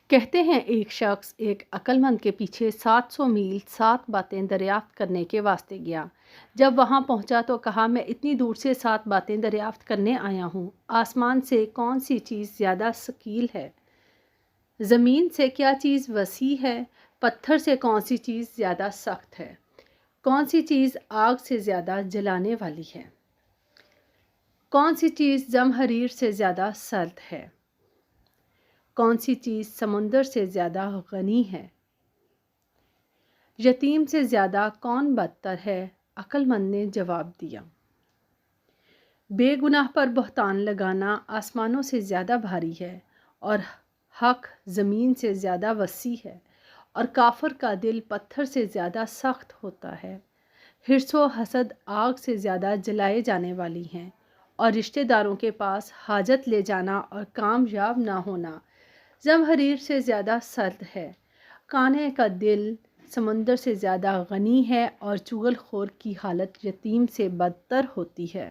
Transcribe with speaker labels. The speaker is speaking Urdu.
Speaker 1: کہتے ہیں ایک شخص ایک عقل مند کے پیچھے 700 میل 7 باتیں دریافت کرنے کے واسطے گیا۔ جب وہاں پہنچا تو کہا، میں اتنی دور سے 7 باتیں دریافت کرنے آیا ہوں۔ آسمان سے کون سی چیز زیادہ ثقیل ہے؟ زمین سے کیا چیز وسیع ہے؟ پتھر سے کون سی چیز زیادہ سخت ہے؟ کون سی چیز آگ سے زیادہ جلانے والی ہے؟ کون سی چیز زمہریر سے زیادہ سرد ہے؟ کون سی چیز سمندر سے زیادہ غنی ہے؟ یتیم سے زیادہ کون بدتر ہے؟ عقل مند نے جواب دیا، بے گناہ پر بہتان لگانا آسمانوں سے زیادہ بھاری ہے، اور حق زمین سے زیادہ وسیع ہے، اور کافر کا دل پتھر سے زیادہ سخت ہوتا ہے۔ حرص و حسد آگ سے زیادہ جلائے جانے والی ہیں، اور رشتہ داروں کے پاس حاجت لے جانا اور کامیاب نہ ہونا زمہریر سے زیادہ سرد ہے۔ کانے کا دل سمندر سے زیادہ غنی ہے، اور چغل خور کی حالت یتیم سے بدتر ہوتی ہے۔